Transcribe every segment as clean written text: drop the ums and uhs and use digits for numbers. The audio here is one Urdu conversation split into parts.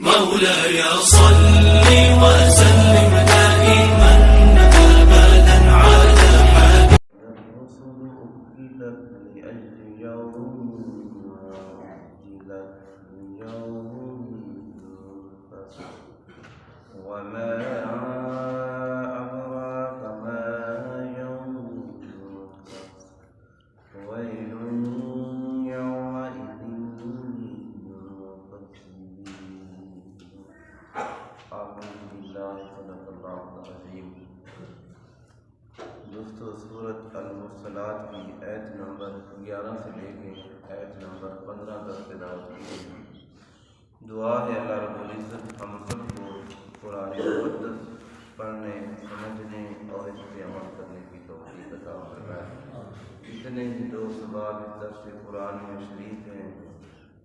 مولاي صل وسلم دائما أبدا على الرسل أكلت لأجل يوم وأجلت ليوم الفصل وما أدراك ما يوم الفصل ويل يومئذ للمكذبين أعوذ بالله صدق الله العظيم دوستو سورت المرسلات کی آیت نمبر 11 سے لے کے آیت نمبر 15 تک تلاوت کی گئی۔ دعا ہے اللہ رب العزت ہم سب کو قرآن مقدس پڑھنے سمجھنے اور اس پہ عمل کرنے کی توفیق عطا فرمائے۔ جتنے بھی دوست باب اس درس قرآن میں شریک ہیں،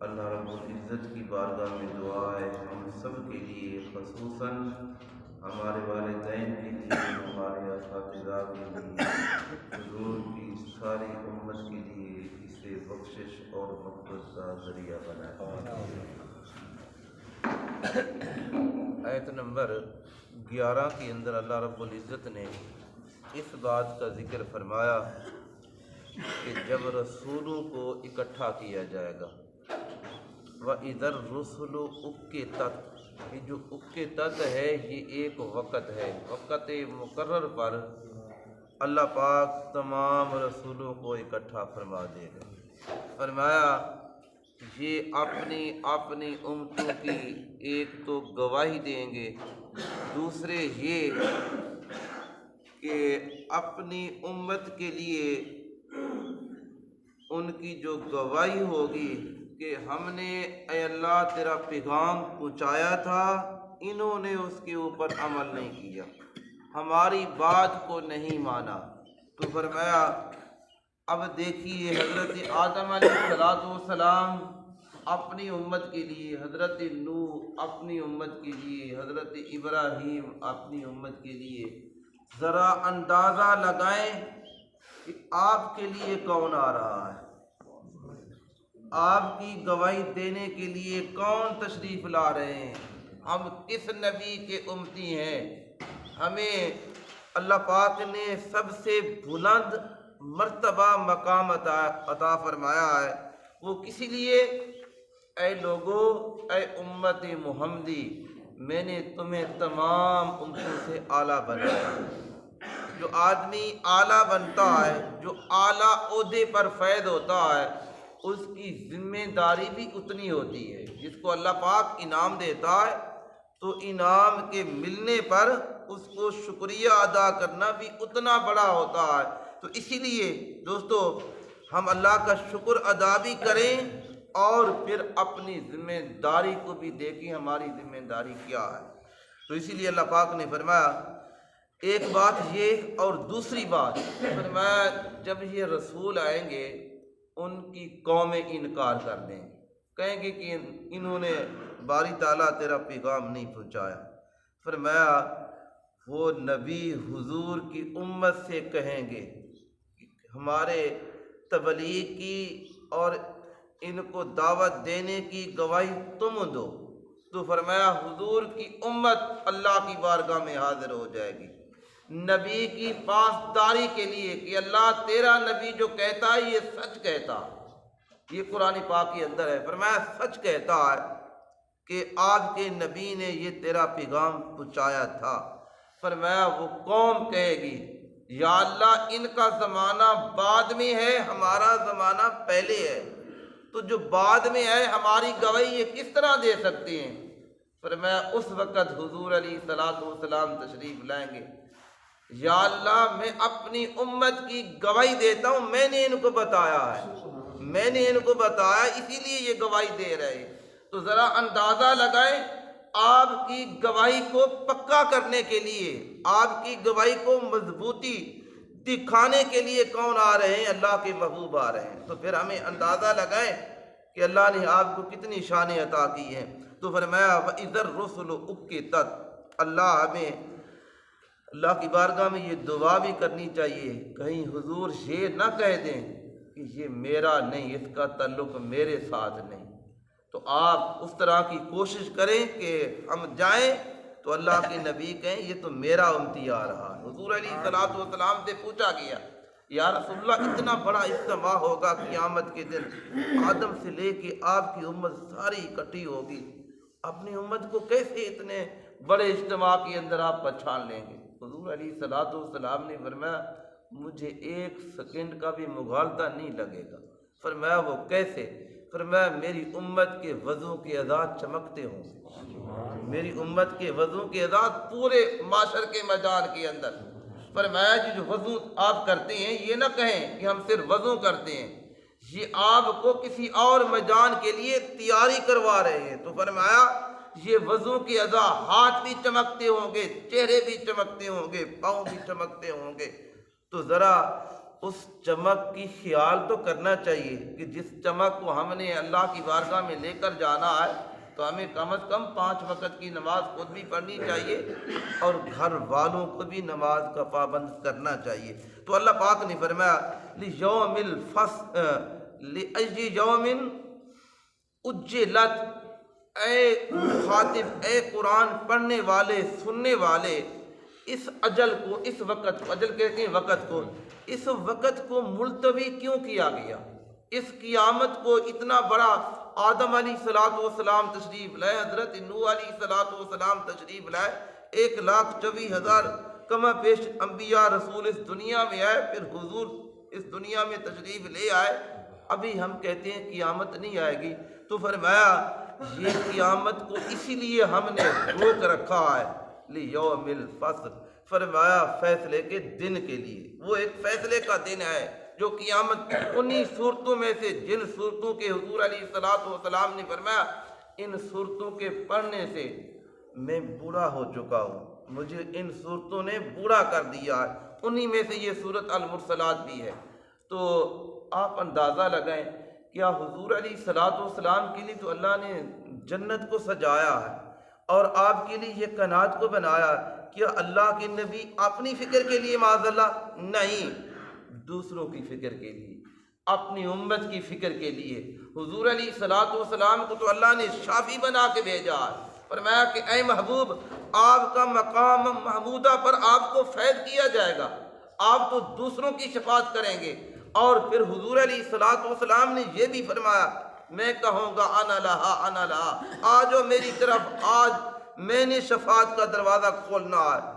اللہ رب العزت کی بارگاہ میں دعا ہے ہم سب کے لیے، خصوصاً ہمارے والدین کے لیے، ہمارے اساتذہ کے لیے، حضور کی ساری امت کے لیے اسے بخشش اور مغفرت کا ذریعہ بنائے۔ آیت نمبر 11 کے اندر اللہ رب العزت نے اس بات کا ذکر فرمایا کہ جب رسولوں کو اکٹھا کیا جائے گا، وَإِذَا الرُّسُلُ أُقِّتَتْ، یہ جو اُقِّتَتْ ہے یہ ایک وقت ہے، وقت مقرر پر اللہ پاک تمام رسولوں کو اکٹھا فرما دے گا۔ فرمایا یہ اپنی اپنی امتوں کی ایک تو گواہی دیں گے، دوسرے یہ کہ اپنی امت کے لیے ان کی جو گواہی ہوگی کہ ہم نے اے اللہ تیرا پیغام پہنچایا تھا، انہوں نے اس کے اوپر عمل نہیں کیا، ہماری بات کو نہیں مانا۔ تو فرمایا اب دیکھیے حضرت آدم علیہ السلام اپنی امت کے لیے، حضرت نوح اپنی امت کے لیے، حضرت ابراہیم اپنی امت کے لیے، ذرا اندازہ لگائیں کہ آپ کے لیے کون آ رہا ہے، آپ کی گواہی دینے کے لیے کون تشریف لا رہے ہیں، ہم کس نبی کے امتی ہیں۔ ہمیں اللہ پاک نے سب سے بلند مرتبہ مقام عطا فرمایا ہے، وہ کسی لیے، اے لوگو، اے امت محمدی، میں نے تمہیں تمام امتوں سے اعلیٰ بنایا۔ جو آدمی اعلیٰ بنتا ہے، جو اعلیٰ عہدے پر فائز ہوتا ہے، اس کی ذمہ داری بھی اتنی ہوتی ہے۔ جس کو اللہ پاک انعام دیتا ہے تو انعام کے ملنے پر اس کو شکریہ ادا کرنا بھی اتنا بڑا ہوتا ہے۔ تو اسی لیے دوستو ہم اللہ کا شکر ادا بھی کریں اور پھر اپنی ذمہ داری کو بھی دیکھیں ہماری ذمہ داری کیا ہے۔ تو اسی لیے اللہ پاک نے فرمایا ایک بات یہ، اور دوسری بات فرمایا جب یہ رسول آئیں گے ان کی قومیں انکار کر دیں گی، کہیں گے کہ انہوں نے باری تعالیٰ تیرا پیغام نہیں پہنچایا۔ فرمایا وہ نبی حضور کی امت سے کہیں گے ہمارے تبلیغ کی اور ان کو دعوت دینے کی گواہی تم دو۔ تو فرمایا حضور کی امت اللہ کی بارگاہ میں حاضر ہو جائے گی نبی کی پاسداری کے لیے کہ اللہ تیرا نبی جو کہتا ہے یہ سچ کہتا، یہ قرآن پاک کے اندر ہے۔ فرمایا سچ کہتا ہے کہ آپ کے نبی نے یہ تیرا پیغام پہنچایا تھا۔ فرمایا وہ قوم کہے گی یا اللہ ان کا زمانہ بعد میں ہے، ہمارا زمانہ پہلے ہے، تو جو بعد میں ہے ہماری گواہی یہ کس طرح دے سکتے ہیں۔ فرمایا اس وقت حضور علیہ السلام تشریف لائیں گے، یا اللہ میں اپنی امت کی گواہی دیتا ہوں، میں نے ان کو بتایا ہے، میں نے ان کو بتایا اسی لیے یہ گواہی دے رہے ہیں۔ تو ذرا اندازہ لگائیں آپ کی گواہی کو پکا کرنے کے لیے، آپ کی گواہی کو مضبوطی دکھانے کے لیے کون آ رہے ہیں، اللہ کے محبوب آ رہے ہیں۔ تو پھر ہمیں اندازہ لگائیں کہ اللہ نے آپ کو کتنی شانیں عطا کی ہیں۔ تو فرمایا وَإِذَا الرُّسُلُ أُقِّتَتْ، اللہ کی بارگاہ میں یہ دعا بھی کرنی چاہیے، کہیں حضور یہ نہ کہہ دیں کہ یہ میرا نہیں، اس کا تعلق میرے ساتھ نہیں، تو آپ اس طرح کی کوشش کریں کہ ہم جائیں تو اللہ کے نبی کہیں یہ تو میرا امتی آ رہا ہے۔ حضور علیہ الصلوۃ والسلام سے پوچھا گیا یا رسول اللہ اتنا بڑا اجتماع ہوگا قیامت کے دن، آدم سے لے کے آپ کی امت ساری اکٹھی ہوگی، اپنی امت کو کیسے اتنے بڑے اجتماع کے اندر آپ پہچان لیں گے؟ حضور علیہ الصلوۃ والسلام نے فرمایا مجھے ایک سیکنڈ کا بھی مغالطہ نہیں لگے گا۔ فرمایا وہ کیسے؟ فرمایا میری امت کے وضو کے اعداد چمکتے ہوں گے، میری امت کے وضو کے اعداد پورے معاشر کے میدان کے اندر۔ فرمایا جو وضو آپ کرتے ہیں یہ نہ کہیں کہ ہم صرف وضو کرتے ہیں، یہ آپ کو کسی اور میدان کے لیے تیاری کروا رہے ہیں۔ تو فرمایا یہ وضو کے اعضاء ہاتھ بھی چمکتے ہوں گے، چہرے بھی چمکتے ہوں گے، پاؤں بھی چمکتے ہوں گے۔ تو ذرا اس چمک کی خیال تو کرنا چاہیے کہ جس چمک کو ہم نے اللہ کی بارگاہ میں لے کر جانا ہے تو ہمیں کم از کم 5 وقت کی نماز خود بھی پڑھنی چاہیے اور گھر والوں کو بھی نماز کا پابند کرنا چاہیے۔ تو اللہ پاک نے فرمایا لیوم الفصل لاجل یوم اجلت، اے مخاطب، اے قرآن پڑھنے والے سننے والے، اس اجل کو، اس وقت کو، اجل کہتے ہیں وقت کو، اس وقت کو ملتوی کیوں کیا گیا؟ اس قیامت کو اتنا بڑا آدم علیہ الصلوۃ والسلام تشریف لائے، حضرت نوح علیہ الصلوۃ والسلام تشریف لائے، 1,24,000 کما پیش انبیاء رسول اس دنیا میں آئے، پھر حضور اس دنیا میں تشریف لے آئے، ابھی ہم کہتے ہیں قیامت نہیں آئے گی۔ تو فرمایا یہ قیامت کو اسی لیے ہم نے روک رکھا ہے لیوم الفصل، فرمایا فیصلے کے دن کے لیے۔ وہ ایک فیصلے کا دن ہے جو قیامت، انہی صورتوں میں سے جن صورتوں کے حضور علیہ الصلوۃ والسلام نے فرمایا ان صورتوں کے پڑھنے سے میں بوڑھا ہو چکا ہوں، مجھے ان صورتوں نے بوڑھا کر دیا ہے، انہی میں سے یہ صورت المرسلات بھی ہے۔ تو آپ اندازہ لگائیں کیا حضور علیہ الصلوۃ والسلام کے لیے تو اللہ نے جنت کو سجایا ہے اور آپ کے لیے یہ کائنات کو بنایا، کیا اللہ کے نبی اپنی فکر کے لیے معاذ اللہ؟ نہیں، دوسروں کی فکر کے لیے، اپنی امت کی فکر کے لیے۔ حضور علیہ الصلوۃ والسلام کو تو اللہ نے شافی بنا کے بھیجا، فرمایا کہ اے محبوب آپ کا مقام محمودہ پر آپ کو فیض کیا جائے گا، آپ تو دوسروں کی شفاعت کریں گے۔ اور پھر حضور علیہ الصلوۃ والسلام نے یہ بھی فرمایا میں کہوں گا انا لہا انا لہا، آجو میری طرف، آج میں نے شفاعت کا دروازہ کھولنا ہے۔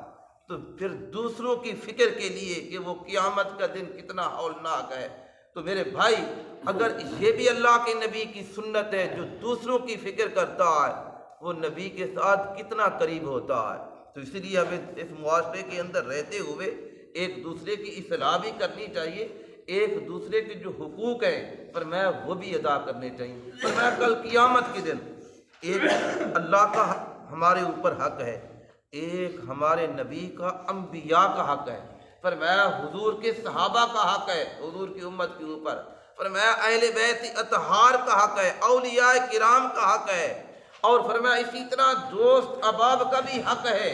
تو پھر دوسروں کی فکر کے لیے کہ وہ قیامت کا دن کتنا ہولناک ہے۔ تو میرے بھائی اگر یہ بھی اللہ کے نبی کی سنت ہے، جو دوسروں کی فکر کرتا ہے وہ نبی کے ساتھ کتنا قریب ہوتا ہے۔ تو اسی لیے ہمیں اس معاشرے کے اندر رہتے ہوئے ایک دوسرے کی اصلاح بھی کرنی چاہیے، ایک دوسرے کے جو حقوق ہیں فرمایا وہ بھی ادا کرنے چاہیے۔ فرمایا کل قیامت کے دن ایک اللہ کا ہمارے اوپر حق ہے، ایک ہمارے نبی کا انبیاء کا حق ہے، فرمایا حضور کے صحابہ کا حق ہے حضور کی امت کے اوپر، فرمایا اہل بیت اطہار کا حق ہے، اولیاء کرام کا حق ہے، اور فرمایا اسی طرح دوست احباب کا بھی حق ہے۔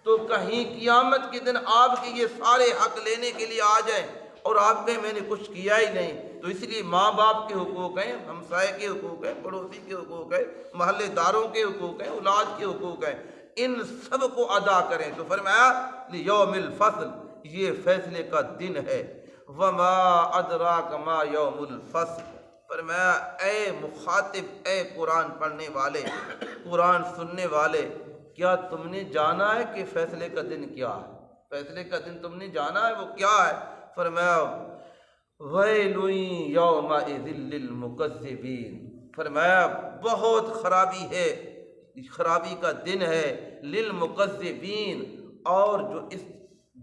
تو کہیں قیامت کے دن آپ کے یہ سارے حق لینے کے لیے آ جائیں اور آپ کہیں میں نے کچھ کیا ہی نہیں۔ تو اس لیے ماں باپ کے حقوق ہیں، ہمسائے کے حقوق ہیں، پڑوسی کے حقوق ہیں، محلے داروں کے حقوق ہیں، اولاد کے حقوق ہیں، ان سب کو ادا کریں۔ تو فرمایا لیوم الفصل، یہ فیصلے کا دن ہے۔ وما ادراک ما یوم الفصل، فرمایا اے مخاطب، اے قرآن پڑھنے والے، قرآن سننے والے، کیا تم نے جانا ہے کہ فیصلے کا دن کیا ہے؟ فیصلے کا دن تم نے جانا ہے وہ کیا ہے؟ فرمایا ویل یومئذ للمکذبین، فرمایا بہت خرابی ہے، خرابی کا دن ہے للمکذبین، اور جو اس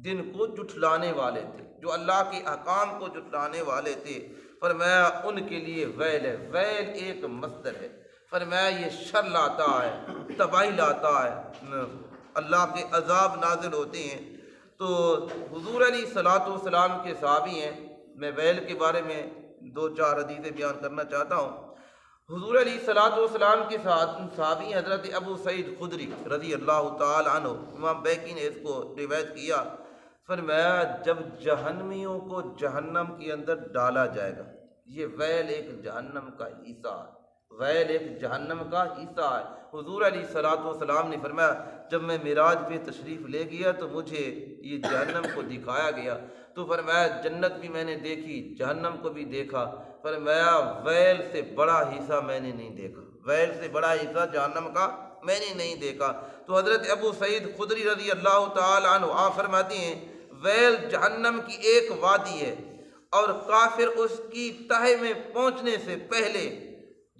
دن کو جھٹلانے والے تھے، جو اللہ کے احکام کو جھٹلانے والے تھے، فرمایا ان کے لیے ویل ہے۔ ویل ایک مصدر ہے، فرمایا یہ شر لاتا ہے، تباہی لاتا ہے، اللہ کے عذاب نازل ہوتے ہیں۔ تو حضور علیہ الصلوۃ والسلام کے صحابی ہیں، میں ویل کے بارے میں 2-4 حدیثیں بیان کرنا چاہتا ہوں۔ حضور علیہ الصلوۃ والسلام کے صحابی حضرت ابو سعید خدری رضی اللہ تعالی عنہ، امام بیہقی نے اس کو روایت کیا، فرمایا جب جہنمیوں کو جہنم کے اندر ڈالا جائے گا، یہ ویل ایک جہنم کا حصہ ہے، ویل ایک جہنم کا حصہ ہے۔ حضور علیہ الصلوۃ والسلام نے فرمایا جب میں معراج پہ تشریف لے گیا تو مجھے یہ جہنم کو دکھایا گیا، تو فرمایا جنت بھی میں نے دیکھی، جہنم کو بھی دیکھا، فرمایا ویل سے بڑا حصہ میں نے نہیں دیکھا، ویل سے بڑا حصہ جہنم کا میں نے نہیں دیکھا۔ تو حضرت ابو سعید خدری رضی اللہ تعالی عنہ آپ فرماتے ہیں ویل جہنم کی ایک وادی ہے، اور کافر اس کی تہہ میں پہنچنے سے پہلے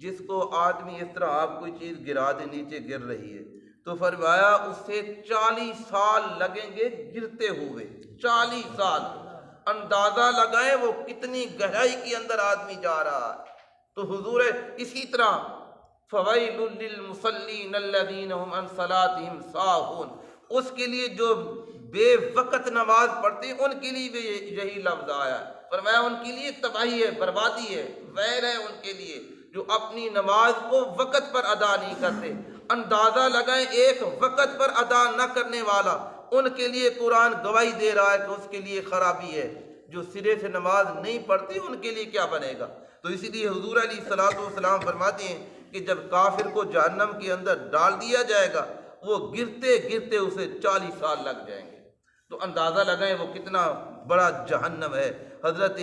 جس کو آدمی اس طرح آپ کوئی چیز گرا دے نیچے گر رہی ہے تو فرمایا اسے 40 سال لگیں گے گرتے ہوئے، 40 سال، اندازہ لگائیں وہ کتنی گہرائی کے اندر آدمی جا رہا ہے۔ تو حضور اسی طرح فویل للمصلین الذین هم عن صلاتهم ساہون، اس کے لیے جو بے وقت نماز پڑھتے ہیں ان کے لیے بھی یہی لفظ آیا ہے، فرمایا ان کے لیے تباہی ہے، بربادی ہے، ویل ہے ان کے لیے جو اپنی نماز کو وقت پر ادا نہیں کرتے۔ اندازہ لگائیں ایک وقت پر ادا نہ کرنے والا، ان کے لیے قرآن گواہی دے رہا ہے کہ اس کے لیے خرابی ہے۔ جو سرے سے نماز نہیں پڑھتے ان کے لیے کیا بنے گا؟ تو اسی لیے حضور علیہ الصلوۃ والسلام فرماتے ہیں کہ جب کافر کو جہنم کے اندر ڈال دیا جائے گا وہ گرتے گرتے اسے 40 سال لگ جائیں گے۔ تو اندازہ لگائیں وہ کتنا بڑا جہنم ہے۔ حضرت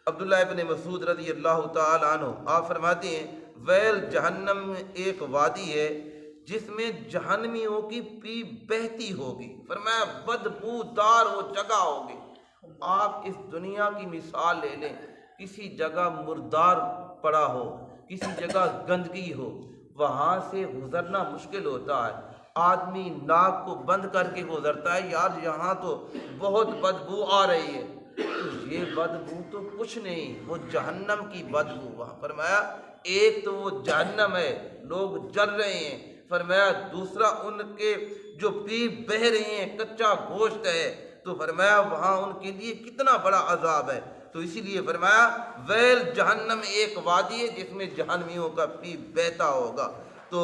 عبداللہ ابن مسعود رضی اللہ تعالی عنہ آپ فرماتے ہیں ویل جہنم میں ایک وادی ہے جس میں جہنمیوں کی پیپ بہتی ہوگی، فرمایا بدبودار وہ جگہ ہوگی۔ آپ اس دنیا کی مثال لے لیں، کسی جگہ مردار پڑا ہو، کسی جگہ گندگی ہو، وہاں سے گزرنا مشکل ہوتا ہے، آدمی ناک کو بند کر کے گزرتا ہے، یار یہاں تو بہت بدبو آ رہی ہے، یہ بدبو تو کچھ نہیں، وہ جہنم کی بدبو۔ وہاں فرمایا ایک تو وہ جہنم ہے، لوگ جل رہے ہیں، فرمایا دوسرا ان کے جو پیپ بہہ رہے ہیں کچا گوشت ہے، تو فرمایا وہاں ان کے لیے کتنا بڑا عذاب ہے۔ تو اسی لیے فرمایا ویل جہنم ایک وادی ہے جس میں جہنمیوں کا پیپ بہتا ہوگا۔ تو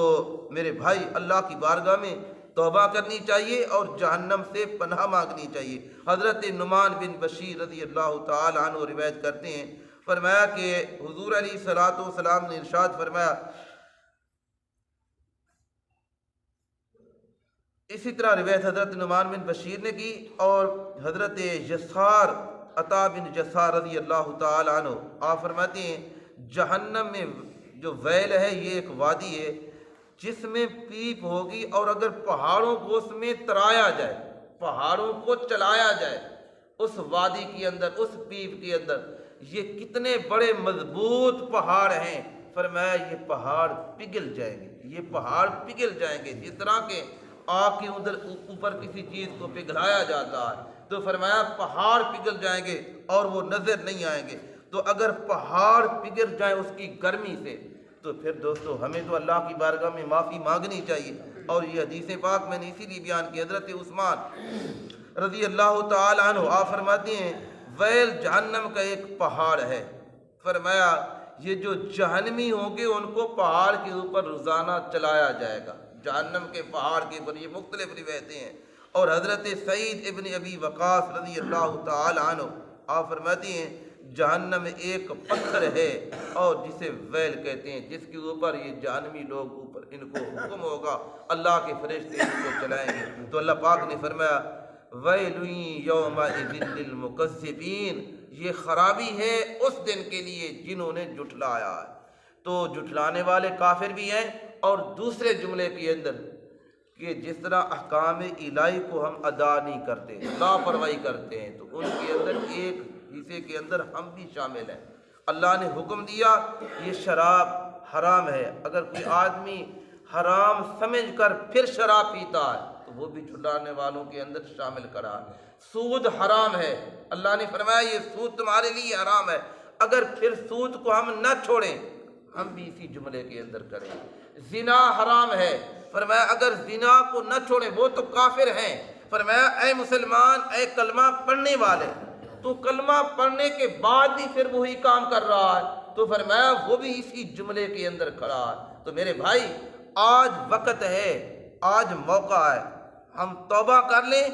میرے بھائی اللہ کی بارگاہ میں توبہ کرنی چاہیے اور جہنم سے پناہ مانگنی چاہیے۔ حضرت نعمان بن بشیر رضی اللہ تعالی عنہ روایت کرتے ہیں، فرمایا کہ حضور علیہ الصلوۃ والسلام نے ارشاد فرمایا، اسی طرح روایت حضرت نعمان بن بشیر نے کی، اور حضرت یسار عطا بن یسار رضی اللہ تعالی عنہ آپ فرماتے ہیں جہنم میں جو ویل ہے یہ ایک وادی ہے جس میں پیپ ہوگی، اور اگر پہاڑوں کو اس میں ترایا جائے، پہاڑوں کو چلایا جائے اس وادی کے اندر، اس پیپ کے اندر، یہ کتنے بڑے مضبوط پہاڑ ہیں، فرمایا یہ پہاڑ پگھل جائیں گے، یہ پہاڑ پگھل جائیں گے، جس طرح کے آگ کے اوپر کسی چیز کو پگھلایا جاتا ہے، تو فرمایا پہاڑ پگھل جائیں گے اور وہ نظر نہیں آئیں گے۔ تو اگر پہاڑ پگھل جائیں اس کی گرمی سے تو پھر دوستو ہمیں تو اللہ کی بارگاہ میں معافی مانگنی چاہیے۔ اور یہ حدیث پاک میں نے اسی لیے بیان کی، حضرت عثمان رضی اللہ تعالی عنہ آپ فرماتے ہیں ویل جہنم کا ایک پہاڑ ہے، فرمایا یہ جو جہنمی ہوں گے ان کو پہاڑ کے اوپر روزانہ چلایا جائے گا، جہنم کے پہاڑ کے اوپر، یہ مختلف روایتیں ہیں۔ اور حضرت سعید ابن ابی وقاص رضی اللہ تعالی عنہ آپ فرماتے ہیں جہنم ایک پتھر ہے اور جسے ویل کہتے ہیں، جس کے اوپر یہ جہنمی لوگ اوپر ان کو حکم ہوگا، اللہ کے فرشتے ان کو چلائیں گے۔ تو اللہ پاک نے فرمایا ویل یومئذ للمکذبین، یہ خرابی ہے اس دن کے لیے جنہوں نے جھٹلایا ہے۔ تو جھٹلانے والے کافر بھی ہیں، اور دوسرے جملے کے اندر کہ جس طرح احکام الہی کو ہم ادا نہیں کرتے، لاپرواہی کرتے ہیں، تو ان کے اندر ایک حصے کے اندر ہم بھی شامل ہیں۔ اللہ نے حکم دیا یہ شراب حرام ہے، اگر کوئی آدمی حرام سمجھ کر پھر شراب پیتا ہے تو وہ بھی جھٹلانے والوں کے اندر شامل کرا۔ سود حرام ہے، اللہ نے فرمایا یہ سود تمہارے لیے حرام ہے، اگر پھر سود کو ہم نہ چھوڑیں ہم بھی اسی جملے کے اندر کریں۔ زنا حرام ہے، فرمایا اگر زنا کو نہ چھوڑیں، وہ تو کافر ہیں، فرمایا اے مسلمان، اے کلمہ پڑھنے والے، تو کلمہ پڑھنے کے بعد بھی پھر وہی کام کر رہا ہے، تو فرمایا وہ بھی اسی جملے کے اندر کھڑا ہے۔ تو میرے بھائی آج وقت ہے، آج موقع ہے، ہم توبہ کر لیں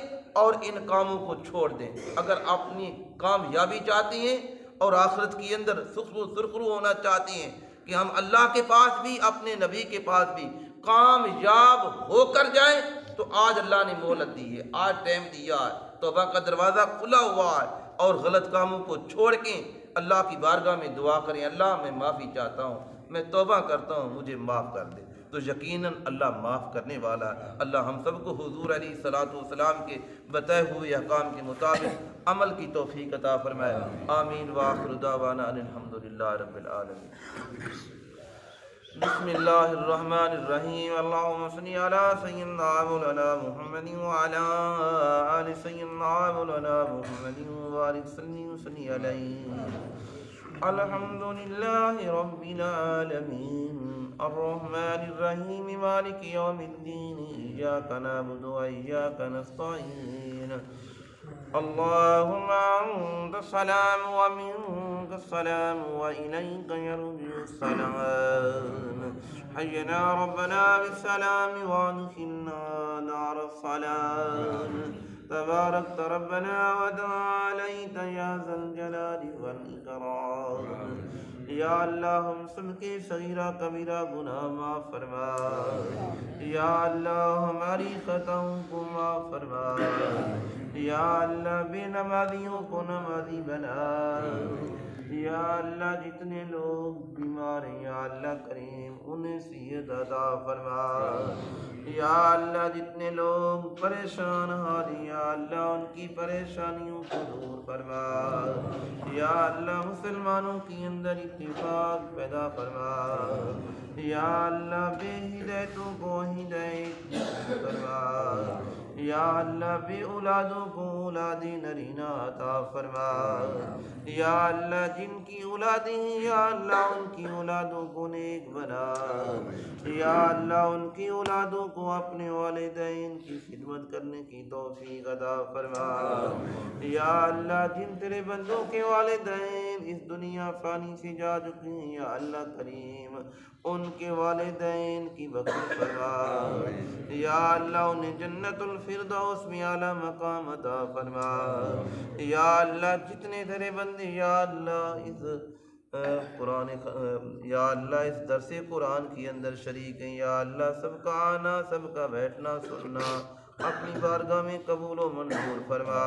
اور ان کاموں کو چھوڑ دیں۔ اگر اپنی کامیابی چاہتی ہیں اور آخرت کے اندر سرخرو ہونا چاہتی ہیں کہ ہم اللہ کے پاس بھی اپنے نبی کے پاس بھی کامیاب ہو کر جائیں، تو آج اللہ نے مہلت دی ہے، آج ٹائم دیا ہے، توبہ کا دروازہ کھلا ہوا ہے، اور غلط کاموں کو چھوڑ کے اللہ کی بارگاہ میں دعا کریں، اللہ میں معافی چاہتا ہوں، میں توبہ کرتا ہوں، مجھے معاف کر دے، تو یقیناً اللہ معاف کرنے والا ہے۔ اللہ ہم سب کو حضور علیہ الصلوۃ والسلام کے بتائے ہوئے احکام کے مطابق عمل کی توفیق عطا فرمائے۔ آمین وآخر دعوانا ان الحمدللہ رب العالمین۔ بسم اللہ الرحمن الرحیم۔ اللہم صلی علی سیدنا مولانا محمد وعلی آل سیدنا مولانا محمد وبارک صلی علیہ۔ الحمدللہ رب العالمین الرحمن الرحیم مالک یوم الدین ایاک نعبد وایاک نستعین۔ اللهم أنت السلام ومنك السلام وإليك يرجع السلام، حينا ربنا بالسلام وادخلنا دار السلام، تباركت ربنا وتعاليت يا ذا الجلال والإكرام۔ یا اللہ ہم سب کے صغیرہ کبیرہ گناہ معاف فرما، یا اللہ ہماری خطاؤں کو معاف فرما، یا اللہ بے نمازیوں کو نمازی بنا، یا اللہ جتنے لوگ بیمار ہیں یا اللہ کریم انہیں صحت عطا فرما، یا اللہ جتنے لوگ پریشان حال ہیں یا اللہ ان کی پریشانیوں کو دور فرما، یا اللہ مسلمانوں کی اندر اتفاق پیدا فرما، یا اللہ بے ہدایتوں کو ہدایت فرما، یا اللہ بے اولادوں کو اولاد نرینہ عطا فرما، یا اللہ جن کی اولادیں ہیں یا اللہ ان کی اولادوں کو نیک بنا، یا اللہ ان کی اولادوں کو اپنے والدین کی خدمت کرنے کی توفیق عطا فرما، یا اللہ جن تیرے بندوں کے والدین اس دنیا فانی سے جا چکے ہیں یا اللہ کریم ان کے والدین کی بخشش فرما، یا اللہ انہیں جنت الفردوس میں اعلیٰ مقام عطا فرما، یا اللہ جتنے تیرے بندے یا اللہ اس یا اللہ اس درس قرآن کے اندر شریک ہیں یا اللہ سب کا آنا سب کا بیٹھنا سننا اپنی بارگاہ میں قبول و منظور فرما،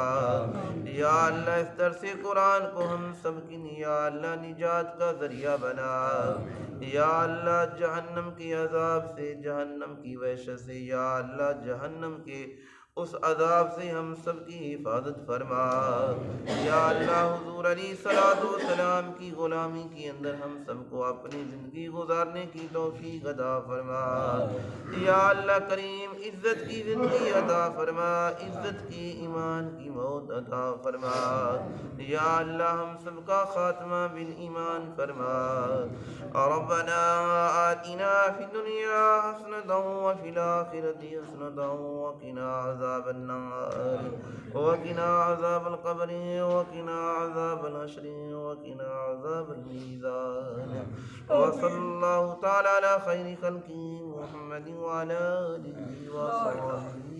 یا اللہ اس درس قرآن کو ہم سب کی یا اللہ نجات کا ذریعہ بنا، یا اللہ جہنم کی عذاب سے جہنم کی وحشت سے یا اللہ جہنم کے اس عذاب سے ہم سب کی حفاظت فرما، یا اللہ حضور علیہ الصلوۃ والسلام کی غلامی کے اندر ہم سب کو اپنی زندگی گزارنے کی توفیق عطا فرما، یا اللہ کریم عزت کی زندگی عطا فرما، عزت کی ایمان کی موت عطا فرما، یا اللہ ہم سب کا خاتمہ بالایمان فرما۔ ربنا آتنا فی الدنیا حسنة وفی الآخرة حسنة وقنا عذاب النار وقنا عذاب القبر وقنا عذاب الحشر وقنا عذاب الميزان، وصلی اللہ تعالی علی خیر خلقہ محمد وعلی آلہ وصحبہ۔